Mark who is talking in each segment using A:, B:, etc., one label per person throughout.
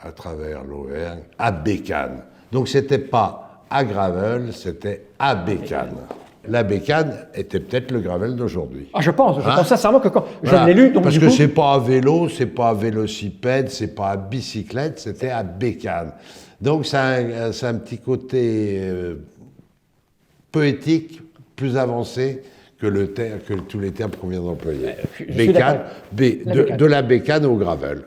A: à travers l'Auvergne, à Bécane. Donc c'était pas à Gravel, c'était à Bécane. La Bécane était peut-être le Gravel d'aujourd'hui.
B: Ah, je pense sincèrement que quand
A: Voilà.
B: je l'ai lu, donc
A: parce
B: du
A: que
B: coup,
A: c'est pas à vélo, c'est pas à vélocipède, c'est pas à bicyclette, c'était à Bécane. Donc ça a un petit côté poétique, plus avancé que tous les termes qu'on vient d'employer. Bécane, de la Bécane au Gravel.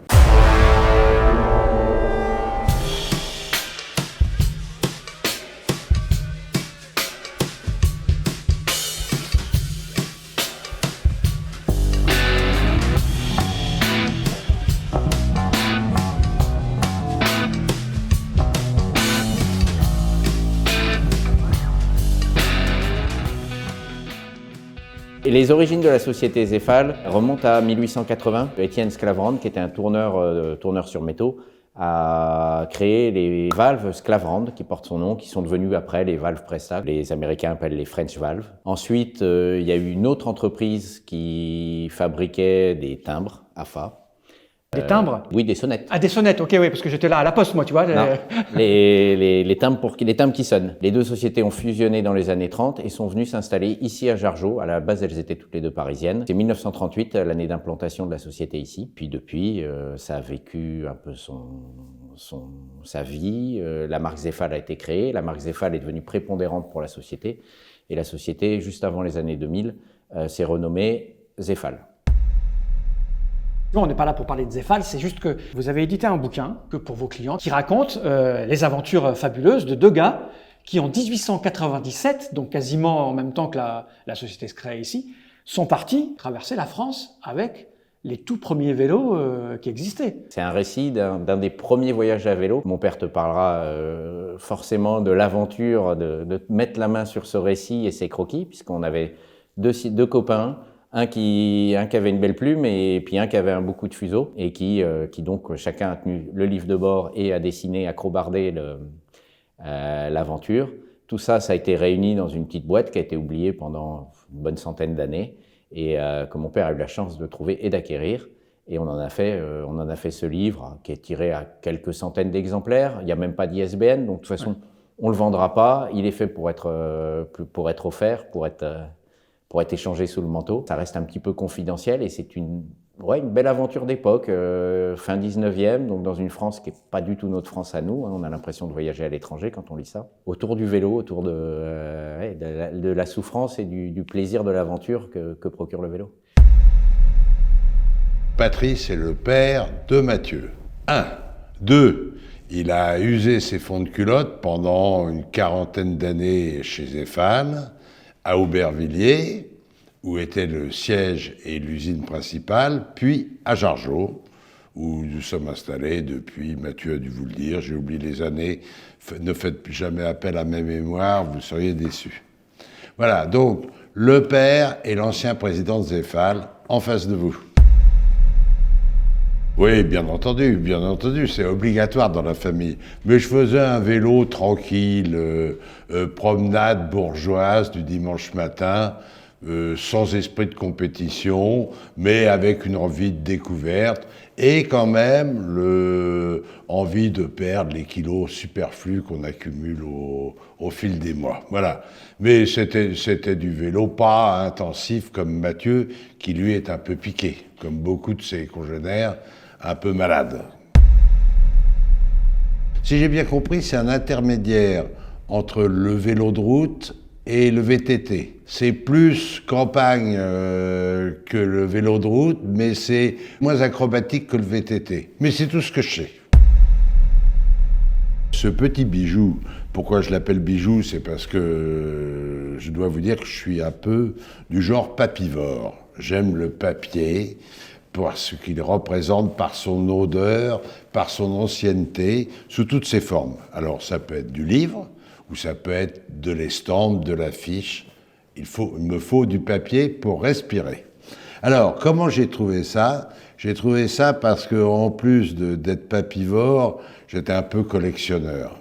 C: Et les origines de la société Zefal remontent à 1880. Étienne Sclavrand, qui était un tourneur sur métaux, a créé les valves Sclavrand, qui portent son nom, qui sont devenues après les valves Presta. Les Américains appellent les French valves. Ensuite, il y a eu une autre entreprise qui fabriquait des timbres, AFA.
B: des timbres.
C: Oui, des sonnettes.
B: Ah, des sonnettes, ok, oui, parce que j'étais là à la poste, moi, tu vois.
C: Non, les timbres qui sonnent. Les deux sociétés ont fusionné dans les années 30 et sont venues s'installer ici à Jargeau. À la base, elles étaient toutes les deux parisiennes. C'est 1938, l'année d'implantation de la société ici. Puis depuis, ça a vécu un peu sa vie. La marque Zefal a été créée. La marque Zefal est devenue prépondérante pour la société. Et la société, juste avant les années 2000, s'est renommée Zefal.
B: On n'est pas là pour parler de Zefal, c'est juste que vous avez édité un bouquin que pour vos clients qui raconte les aventures fabuleuses de deux gars qui en 1897, donc quasiment en même temps que la société se crée ici, sont partis traverser la France avec les tout premiers vélos qui existaient.
C: C'est un récit d'un des premiers voyages à vélo. Mon père te parlera forcément de l'aventure de mettre la main sur ce récit et ses croquis, puisqu'on avait deux copains, un qui avait une belle plume et puis un qui avait un beau coup de fuseau et qui donc chacun a tenu le livre de bord et a dessiné, accrobardé l'aventure. Tout ça, ça a été réuni dans une petite boîte qui a été oubliée pendant une bonne centaine d'années et que mon père a eu la chance de trouver et d'acquérir. Et on en a fait ce livre qui est tiré à quelques centaines d'exemplaires. Il n'y a même pas d'ISBN, donc de toute façon, on le vendra pas. Il est fait pour être offert, pour être échangé sous le manteau. Ça reste un petit peu confidentiel et c'est une belle aventure d'époque, fin 19e, donc dans une France qui n'est pas du tout notre France à nous. On a l'impression de voyager à l'étranger quand on lit ça. Autour du vélo, autour de la souffrance et du plaisir de l'aventure que procure le vélo.
A: Patrice est le père de Mathieu. 1. 2. Il a usé ses fonds de culotte pendant une quarantaine d'années chez Zefal, à Aubervilliers, où était le siège et l'usine principale, puis à Jargeau, où nous sommes installés depuis, Mathieu a dû vous le dire, j'ai oublié les années, ne faites jamais appel à mes mémoires, vous seriez déçus. Voilà, donc le père et l'ancien président de Zefal en face de vous. Oui, bien entendu, c'est obligatoire dans la famille. Mais je faisais un vélo tranquille, promenade bourgeoise du dimanche matin, sans esprit de compétition, mais avec une envie de découverte et quand même envie de perdre les kilos superflus qu'on accumule au fil des mois. Voilà. Mais c'était du vélo pas intensif comme Mathieu, qui lui est un peu piqué, comme beaucoup de ses congénères, un peu malade. Si j'ai bien compris, c'est un intermédiaire entre le vélo de route et le VTT. C'est plus campagne que le vélo de route, mais c'est moins acrobatique que le VTT. Mais c'est tout ce que je sais. Ce petit bijou, pourquoi je l'appelle bijou, c'est parce que je dois vous dire que je suis un peu du genre papivore. J'aime le papier, pour ce qu'il représente par son odeur, par son ancienneté, sous toutes ses formes. Alors ça peut être du livre, ou ça peut être de l'estampe, de l'affiche. Il me faut du papier pour respirer. Alors, comment j'ai trouvé ça? J'ai trouvé ça parce que, en plus d'être papivore, j'étais un peu collectionneur.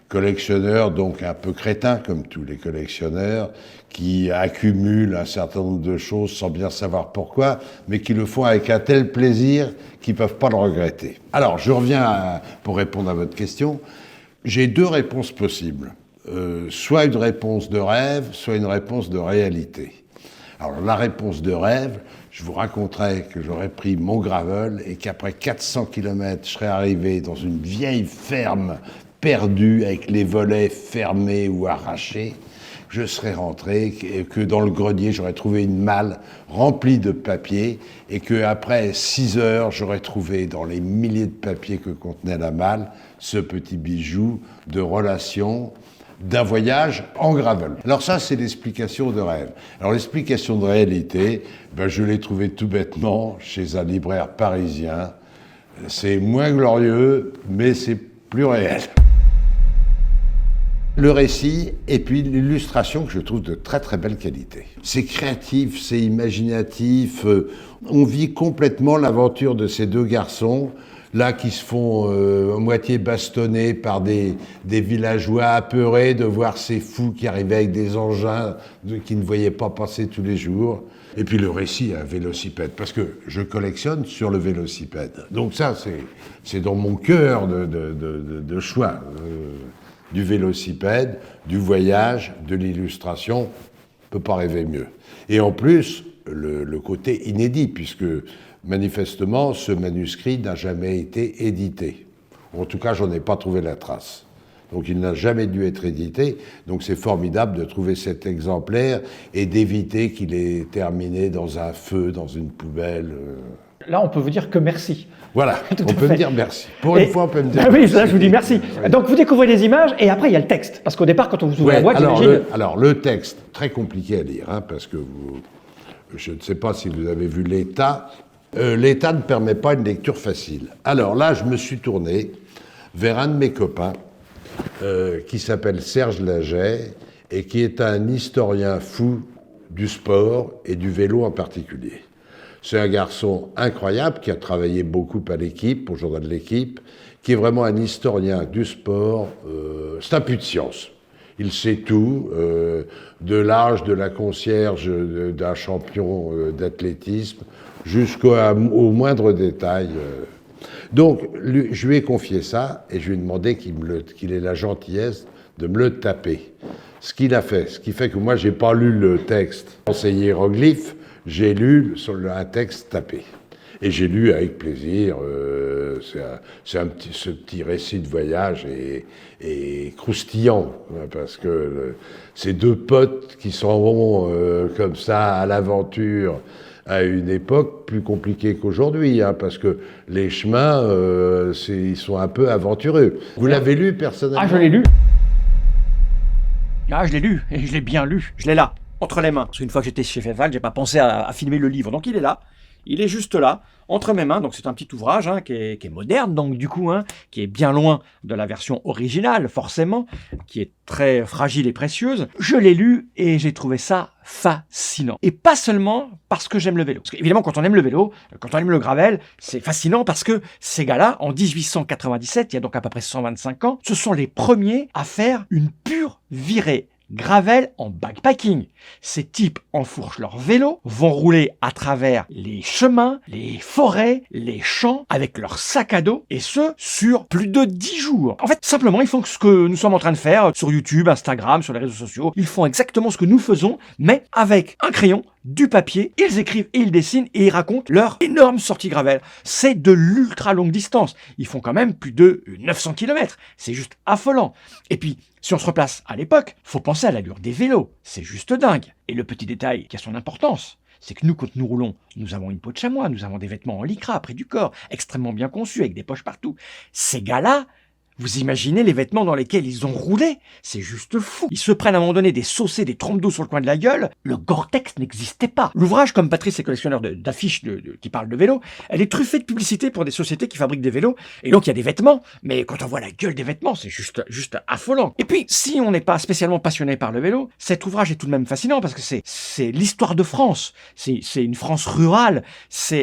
A: collectionneur donc un peu crétin, comme tous les collectionneurs, qui accumulent un certain nombre de choses sans bien savoir pourquoi, mais qui le font avec un tel plaisir qu'ils ne peuvent pas le regretter. Alors, je reviens pour répondre à votre question. J'ai deux réponses possibles. Soit une réponse de rêve, soit une réponse de réalité. Alors, la réponse de rêve, je vous raconterai que j'aurais pris mon gravel et qu'après 400 km, je serais arrivé dans une vieille ferme perdue avec les volets fermés ou arrachés. Je serais rentré et que dans le grenier, j'aurais trouvé une malle remplie de papiers et qu'après 6 heures, j'aurais trouvé dans les milliers de papiers que contenait la malle ce petit bijou de relation d'un voyage en gravel. Alors ça, c'est l'explication de rêve. Alors l'explication de réalité, je l'ai trouvée tout bêtement chez un libraire parisien. C'est moins glorieux, mais c'est plus réel. Le récit et puis l'illustration que je trouve de très très belle qualité. C'est créatif, c'est imaginatif, on vit complètement l'aventure de ces deux garçons là qui se font moitié bastonner par des villageois apeurés de voir ces fous qui arrivaient avec des engins qu'ils ne voyaient pas passer tous les jours. Et puis le récit à vélocipède, parce que je collectionne sur le vélocipède. Donc ça, c'est dans mon cœur de choix. Du vélocipède, du voyage, de l'illustration, on ne peut pas rêver mieux. Et en plus, le côté inédit, puisque manifestement, ce manuscrit n'a jamais été édité. En tout cas, j'en ai pas trouvé la trace. Donc il n'a jamais dû être édité, donc c'est formidable de trouver cet exemplaire et d'éviter qu'il ait terminé dans un feu, dans une poubelle.
B: Là, on peut vous dire que merci.
A: Voilà, on peut me dire merci. Pour une fois, on peut me dire
B: merci.
A: Oui,
B: là, je vous dis merci. Oui. Donc, vous découvrez les images et après, il y a le texte. Parce qu'au départ, quand on vous ouvre la boîte, j'imagine...
A: Alors, le texte, très compliqué à lire, parce que je ne sais pas si vous avez vu l'état. L'état ne permet pas une lecture facile. Alors là, je me suis tourné vers un de mes copains qui s'appelle Serge Laget et qui est un historien fou du sport et du vélo en particulier. C'est un garçon incroyable qui a travaillé beaucoup à l'équipe, au journal de l'équipe, qui est vraiment un historien du sport. C'est un puits de science. Il sait tout, de l'âge de la concierge d'un champion d'athlétisme jusqu'au moindre détail. Donc, je lui ai confié ça et je lui ai demandé qu'il ait la gentillesse de me le taper. Ce qu'il a fait, ce qui fait que moi, j'ai pas lu le texte en hiéroglyphes, j'ai lu un texte tapé. Et j'ai lu avec plaisir, ce petit récit de voyage est croustillant, parce que ces deux potes qui s'en vont comme ça à l'aventure à une époque plus compliquée qu'aujourd'hui, parce que les chemins, ils sont un peu aventureux. Vous l'avez lu personnellement ?
B: Ah, je l'ai lu. Ah, je l'ai lu, et je l'ai bien lu. Je l'ai là, entre les mains. Parce qu'une fois que j'étais chez Feval, j'ai pas pensé à filmer le livre. Donc il est là. Il est juste là, entre mes mains, donc c'est un petit ouvrage qui est moderne, donc du coup, qui est bien loin de la version originale, forcément, qui est très fragile et précieuse. Je l'ai lu et j'ai trouvé ça fascinant. Et pas seulement parce que j'aime le vélo. Parce qu'évidemment, quand on aime le vélo, quand on aime le gravel, c'est fascinant parce que ces gars-là, en 1897, il y a donc à peu près 125 ans, ce sont les premiers à faire une pure virée gravel en backpacking. Ces types enfourchent leur vélo, vont rouler à travers les chemins, les forêts, les champs, avec leur sac à dos, et ce, sur plus de 10 jours. En fait, simplement, ils font ce que nous sommes en train de faire sur YouTube, Instagram, sur les réseaux sociaux. Ils font exactement ce que nous faisons, mais avec un crayon, du papier, ils écrivent et ils dessinent et ils racontent leur énorme sortie gravel. C'est de l'ultra longue distance. Ils font quand même plus de 900 km. C'est juste affolant. Et puis, si on se replace à l'époque, faut penser à l'allure des vélos. C'est juste dingue. Et le petit détail qui a son importance, c'est que nous, quand nous roulons, nous avons une peau de chamois, nous avons des vêtements en lycra près du corps, extrêmement bien conçus, avec des poches partout. Ces gars-là, vous imaginez les vêtements dans lesquels ils ont roulé? C'est juste fou. Ils se prennent à un moment donné des saucés, des trompes d'eau sur le coin de la gueule. Le Gore-Tex n'existait pas. L'ouvrage, comme Patrice est collectionneur d'affiches qui parlent de vélos, elle est truffée de publicité pour des sociétés qui fabriquent des vélos. Et donc il y a des vêtements, mais quand on voit la gueule des vêtements, c'est juste affolant. Et puis, si on n'est pas spécialement passionné par le vélo, cet ouvrage est tout de même fascinant parce que c'est l'histoire de France. C'est une France rurale.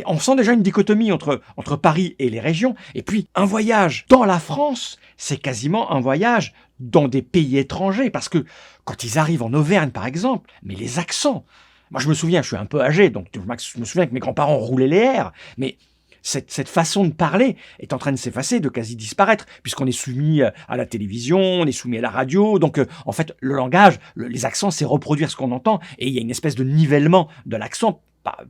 B: On sent déjà une dichotomie entre Paris et les régions. Et puis, un voyage dans la France
D: c'est quasiment un voyage dans des pays étrangers, parce que quand ils arrivent en Auvergne, par exemple, mais les accents, moi je me souviens, je suis un peu âgé, donc je me souviens que mes grands-parents roulaient les airs, mais cette façon de parler est en train de s'effacer, de quasi disparaître, puisqu'on est soumis à la télévision, on est soumis à la radio, donc en fait le langage, les accents, c'est reproduire ce qu'on entend, et il y a une espèce de nivellement de l'accent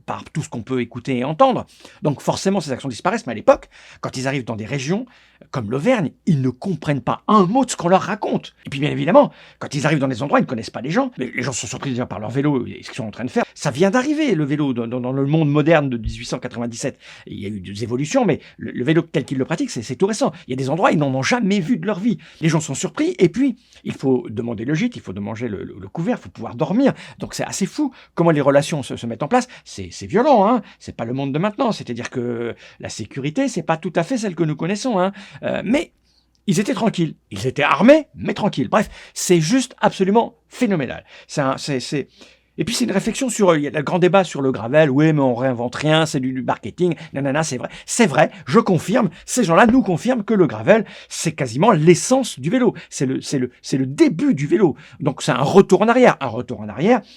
D: par tout ce qu'on peut écouter et entendre. Donc forcément, ces accents disparaissent, mais à l'époque, quand ils arrivent dans des régions comme l'Auvergne, ils ne comprennent pas un mot de ce qu'on leur raconte. Et puis bien évidemment, quand ils arrivent dans des endroits, ils ne connaissent pas les gens, mais les gens sont surpris déjà par leur vélo et ce qu'ils sont en train de faire. Ça vient d'arriver, le vélo, dans le monde moderne de 1897. Il y a eu des évolutions, mais le vélo tel qu'ils le pratiquent, c'est tout récent. Il y a des endroits, ils n'en ont jamais vu de leur vie. Les gens sont surpris, et puis, il faut demander le gîte, il faut demander le couvert, il faut pouvoir dormir. Donc c'est assez fou comment les relations se mettent en place. C'est violent, hein. C'est pas le monde de maintenant. C'est-à-dire que la sécurité, c'est pas tout à fait celle que nous connaissons, hein. Mais ils étaient tranquilles. Ils étaient armés, mais tranquilles. Bref, c'est juste absolument phénoménal. Et puis c'est une réflexion sur, il y a le grand débat sur le gravel, oui mais on réinvente rien, c'est du marketing, nanana, c'est vrai, je confirme, ces gens-là nous confirment que le gravel, c'est quasiment l'essence du vélo, c'est le début du vélo, donc c'est un retour en arrière,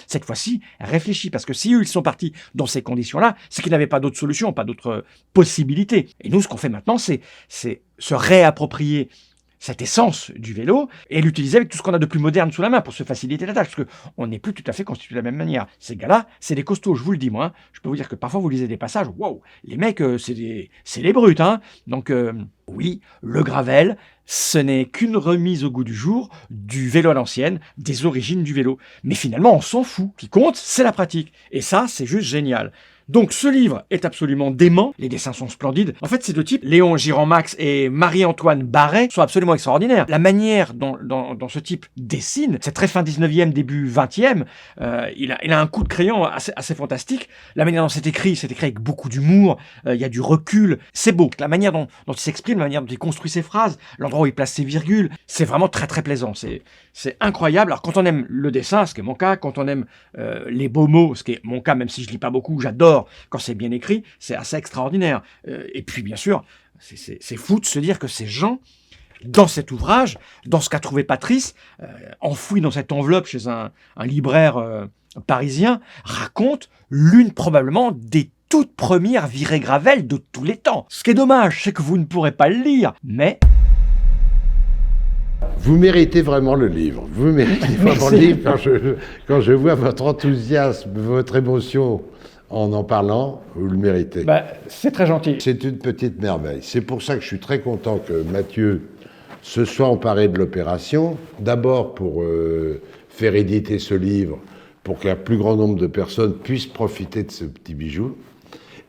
D: cette fois-ci réfléchi, parce que si eux ils sont partis dans ces conditions-là, c'est qu'ils n'avaient pas d'autre solution, pas d'autre possibilité, et nous ce qu'on fait maintenant c'est se réapproprier cette essence du vélo et l'utiliser avec tout ce qu'on a de plus moderne sous la main pour se faciliter la tâche, parce qu'on n'est plus tout à fait constitué de la même manière. Ces gars-là, c'est des costauds, je vous le dis moi. Je peux vous dire que parfois vous lisez des passages, waouh, les mecs, c'est des brutes, hein. Donc oui, le gravel, ce n'est qu'une remise au goût du jour du vélo à l'ancienne, des origines du vélo. Mais finalement, on s'en fout. Ce qui compte, c'est la pratique. Et ça, c'est juste génial. Donc ce livre est absolument dément, les dessins sont splendides. En fait, ces deux types, Léon Girand-Max et Marie-Antoine Barret, sont absolument extraordinaires. La manière dont ce type dessine, c'est très fin 19e, début 20e, il a un coup de crayon assez fantastique. La manière dont c'est écrit avec beaucoup d'humour, il y a du recul, c'est beau. La manière dont il s'exprime, la manière dont il construit ses phrases, l'endroit où il place ses virgules, c'est vraiment très très plaisant, c'est incroyable. Alors quand on aime le dessin, ce qui est mon cas, quand on aime les beaux mots, ce qui est mon cas, même si je lis pas beaucoup, j'adore quand c'est bien écrit, c'est assez extraordinaire. Et puis bien sûr, c'est fou de se dire que ces gens, dans cet ouvrage, dans ce qu'a trouvé Patrice, enfoui dans cette enveloppe chez un libraire parisien, racontent l'une probablement des toutes premières virées Gravel de tous les temps. Ce qui est dommage, c'est que vous ne pourrez pas le lire, mais...
A: Vous méritez vraiment le livre. Vous méritez vraiment le livre. Quand je vois votre enthousiasme, votre émotion en parlant, vous le méritez.
B: C'est très gentil.
A: C'est une petite merveille. C'est pour ça que je suis très content que Mathieu se soit emparé de l'opération. D'abord pour faire éditer ce livre, pour qu'un plus grand nombre de personnes puissent profiter de ce petit bijou.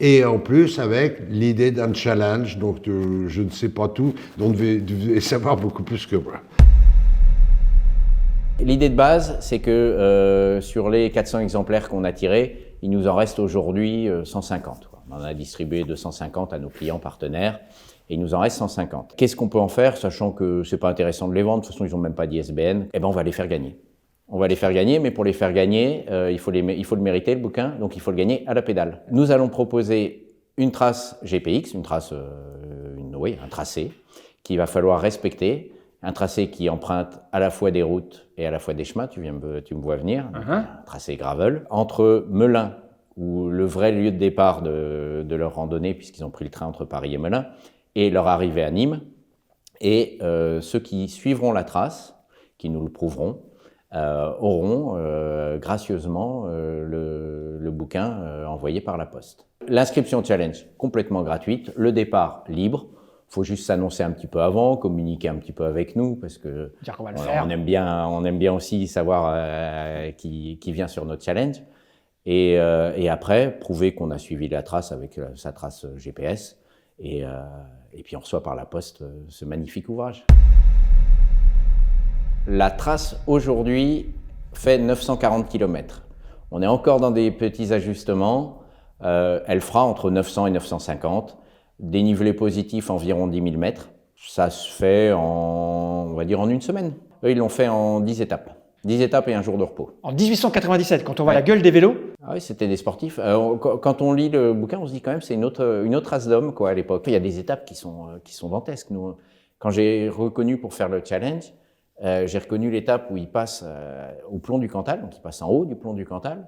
A: Et en plus, avec l'idée d'un challenge, donc je ne sais pas tout, dont vous devez savoir beaucoup plus que moi.
C: L'idée de base, c'est que sur les 400 exemplaires qu'on a tirés, il nous en reste aujourd'hui 150. On en a distribué 250 à nos clients partenaires et il nous en reste 150. Qu'est-ce qu'on peut en faire, sachant que c'est pas intéressant de les vendre, de toute façon ils n'ont même pas d'ISBN, eh ben on va les faire gagner. On va les faire gagner, mais pour les faire gagner, il faut le mériter, le bouquin, donc il faut le gagner à la pédale. Nous allons proposer une trace GPX, un tracé, qu'il va falloir respecter, un tracé qui emprunte à la fois des routes et à la fois des chemins, tu me vois venir, un tracé gravel, entre Melun, où le vrai lieu de départ de leur randonnée, puisqu'ils ont pris le train entre Paris et Melun, et leur arrivée à Nîmes, et ceux qui suivront la trace, qui nous le prouveront, auront gracieusement le bouquin envoyé par la poste. L'inscription challenge complètement gratuite, le départ libre. Il faut juste s'annoncer un petit peu avant, communiquer un petit peu avec nous, parce que on aime bien aussi savoir qui vient sur notre challenge. Et après, prouver qu'on a suivi la trace avec sa trace GPS. Et puis on reçoit par la poste ce magnifique ouvrage. La trace aujourd'hui fait 940 km. On est encore dans des petits ajustements. Elle fera entre 900 et 950. Dénivelé positif environ 10 000 mètres. Ça se fait on va dire en une semaine. Eux, ils l'ont fait en 10 étapes. 10 étapes et un jour de repos.
B: En 1897, quand on voit la gueule des vélos.
C: Ah oui, c'était des sportifs. Quand on lit le bouquin, on se dit quand même c'est une autre race d'hommes quoi à l'époque. Il y a des étapes qui sont dantesques. Nous, Quand j'ai reconnu pour faire le challenge, j'ai reconnu l'étape où il passe au plomb du Cantal, donc il passe en haut du plomb du Cantal.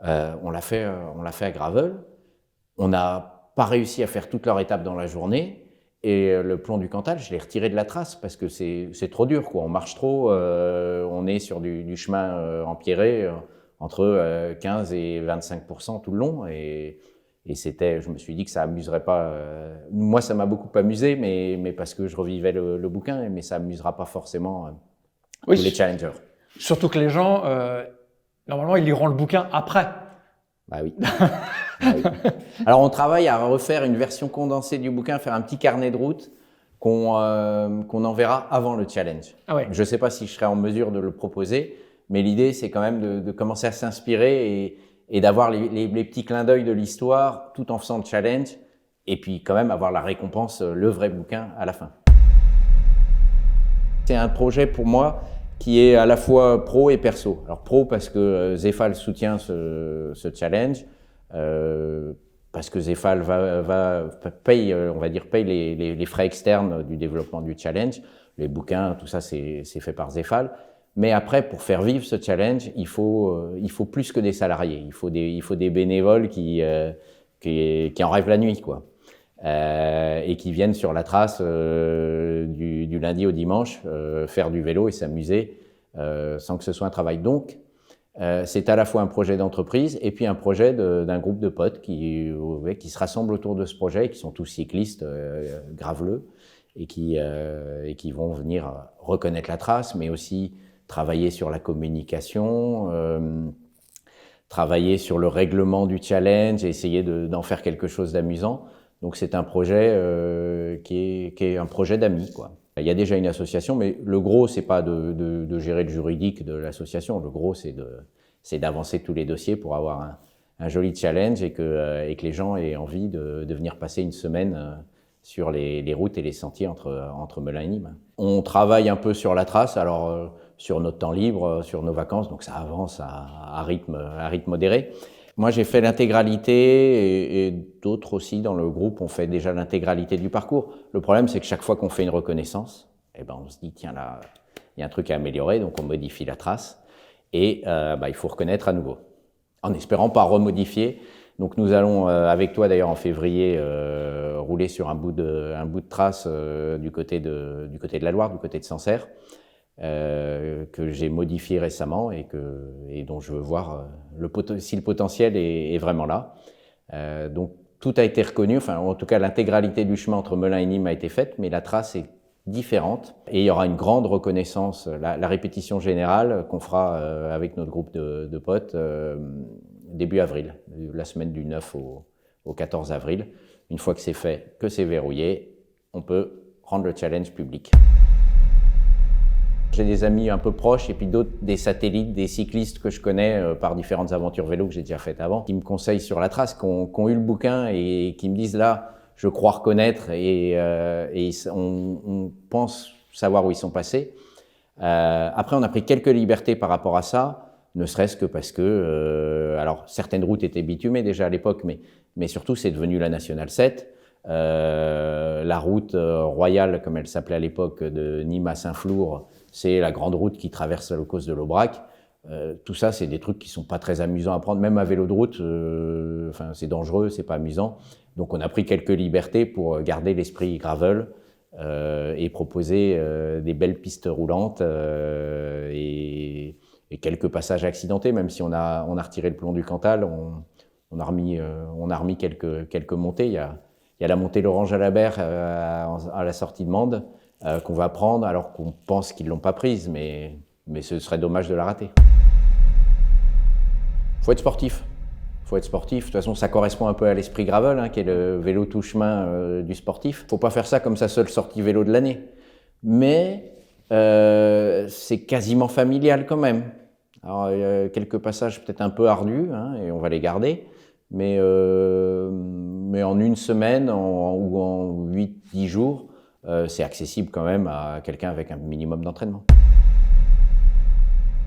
C: On l'a fait à Gravel. On n'a pas réussi à faire toute leur étape dans la journée. Et le plomb du Cantal, je l'ai retiré de la trace parce que c'est trop dur, quoi. On marche trop, on est sur du chemin empierré entre 15 et 25% tout le long. Et je me suis dit que ça amuserait pas. Moi, ça m'a beaucoup amusé, mais parce que je revivais le bouquin, mais ça amusera pas forcément tous les challengers.
B: Surtout que les gens, normalement, ils liront le bouquin après.
C: Bah oui. Ah oui. Alors, on travaille à refaire une version condensée du bouquin, faire un petit carnet de route qu'on enverra avant le challenge.
B: Ah ouais.
C: Je ne sais pas si je serai en mesure de le proposer, mais l'idée, c'est quand même de commencer à s'inspirer et d'avoir les petits clins d'œil de l'histoire tout en faisant le challenge, et puis quand même avoir la récompense, le vrai bouquin à la fin. C'est un projet pour moi qui est à la fois pro et perso. Alors pro parce que Zefal soutient ce challenge, parce que Zefal paye les frais externes du développement du challenge. Les bouquins, tout ça, c'est fait par Zefal. Mais après, pour faire vivre ce challenge, il faut plus que des salariés. Il faut des bénévoles qui en rêvent la nuit, quoi. Et qui viennent sur la trace du lundi au dimanche faire du vélo et s'amuser sans que ce soit un travail. Donc, c'est à la fois un projet d'entreprise et puis un projet d'un groupe de potes qui se rassemblent autour de ce projet et qui sont tous cyclistes graveleux et qui vont venir reconnaître la trace, mais aussi travailler sur la communication, travailler sur le règlement du challenge et essayer d'en faire quelque chose d'amusant. Donc c'est un projet qui est un projet d'amis, quoi. Il y a déjà une association, mais le gros, c'est pas de gérer le juridique de l'association. Le gros, c'est d'avancer tous les dossiers pour avoir un joli challenge et que les gens aient envie de venir passer une semaine sur les routes et les sentiers entre Melun et Nîmes. On travaille un peu sur la trace, alors sur notre temps libre, sur nos vacances, donc ça avance à rythme modéré. Moi, j'ai fait l'intégralité et d'autres aussi dans le groupe ont fait déjà l'intégralité du parcours. Le problème, c'est que chaque fois qu'on fait une reconnaissance, eh ben, on se dit, tiens, là, il y a un truc à améliorer, donc on modifie la trace et il faut reconnaître à nouveau, en espérant pas remodifier. Donc nous allons, avec toi d'ailleurs en février, rouler sur un bout de trace du côté de la Loire, du côté de Sancerre, que j'ai modifié récemment et dont je veux voir si le potentiel est vraiment là. Donc tout a été reconnu, enfin en tout cas l'intégralité du chemin entre Melun et Nîmes a été faite, mais la trace est différente et il y aura une grande reconnaissance, la répétition générale qu'on fera avec notre groupe de potes début avril, la semaine du 9 au 14 avril. Une fois que c'est fait, que c'est verrouillé, on peut rendre le challenge public. J'ai des amis un peu proches et puis d'autres, des satellites, des cyclistes que je connais par différentes aventures vélo que j'ai déjà faites avant, qui me conseillent sur la trace, qui ont eu le bouquin et qui me disent là, je crois reconnaître et on pense savoir où ils sont passés. Après, on a pris quelques libertés par rapport à ça, ne serait-ce que parce que, alors certaines routes étaient bitumées déjà à l'époque, mais surtout c'est devenu la Nationale 7. La route royale, comme elle s'appelait à l'époque, de Nîmes à Saint-Flour, c'est la grande route qui traverse la Causse de l'Aubrac. Tout ça, c'est des trucs qui sont pas très amusants à prendre, même à vélo de route. Enfin, c'est dangereux, c'est pas amusant. Donc, on a pris quelques libertés pour garder l'esprit gravel et proposer des belles pistes roulantes et quelques passages accidentés. Même si on a retiré le plomb du Cantal, on a remis quelques montées. Il y a la montée Laurent Jalabert à la sortie de Mende qu'on va prendre alors qu'on pense qu'ils l'ont pas prise, mais ce serait dommage de la rater. Faut être sportif. De toute façon, ça correspond un peu à l'esprit gravel, qui est le vélo tout-chemin du sportif. Faut pas faire ça comme sa seule sortie vélo de l'année. Mais c'est quasiment familial quand même. Alors, il y a quelques passages peut-être un peu ardus, et on va les garder. Mais en une semaine ou en 8-10 jours, c'est accessible quand même à quelqu'un avec un minimum d'entraînement.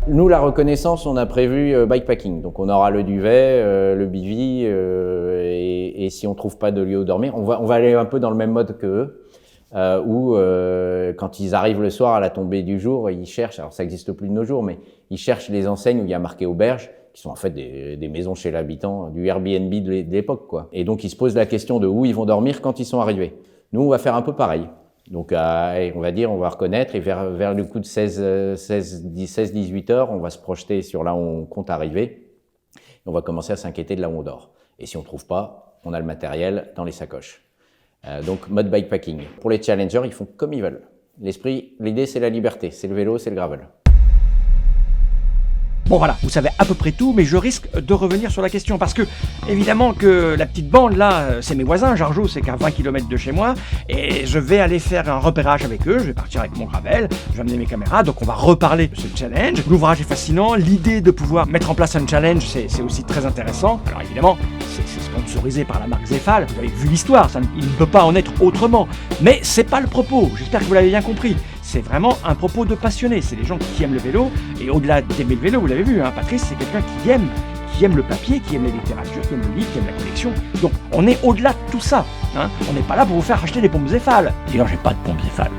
C: Nous, la reconnaissance, on a prévu bikepacking. Donc on aura le duvet, le bivy, et si on trouve pas de lieu où dormir, on va aller un peu dans le même mode qu'eux. où quand ils arrivent le soir à la tombée du jour, ils cherchent, alors ça n'existe plus de nos jours, mais ils cherchent les enseignes où il y a marqué auberge, qui sont en fait des maisons chez l'habitant, du Airbnb de l'époque, quoi. Et donc ils se posent la question de où ils vont dormir quand ils sont arrivés. Nous, on va faire un peu pareil. Donc on va dire, on va reconnaître, et vers le coup de 16-18 heures, on va se projeter sur là où on compte arriver, et on va commencer à s'inquiéter de là où on dort. Et si on ne trouve pas, on a le matériel dans les sacoches. Donc mode bikepacking. Pour les challengers, ils font comme ils veulent. L'idée c'est la liberté, c'est le vélo, c'est le gravel.
D: Bon voilà, vous savez à peu près tout, mais je risque de revenir sur la question parce que, évidemment que la petite bande là, c'est mes voisins, Jargeau c'est qu'à 20 km de chez moi, et je vais aller faire un repérage avec eux, je vais partir avec mon gravel, je vais amener mes caméras, donc on va reparler de ce challenge. L'ouvrage est fascinant, l'idée de pouvoir mettre en place un challenge, c'est aussi très intéressant. Alors évidemment, c'est sponsorisé par la marque Zefal, vous avez vu l'histoire, il ne peut pas en être autrement, mais c'est pas le propos, j'espère que vous l'avez bien compris. C'est vraiment un propos de passionné, c'est des gens qui aiment le vélo, et au-delà d'aimer le vélo, vous l'avez vu, hein, Patrice, c'est quelqu'un qui aime le papier, qui aime la littérature, qui aime le livre, qui aime la collection. Donc on est au-delà de tout ça, hein. On n'est pas là pour vous faire acheter des pompes Zefal. D'ailleurs, j'ai pas de pompes Zefal.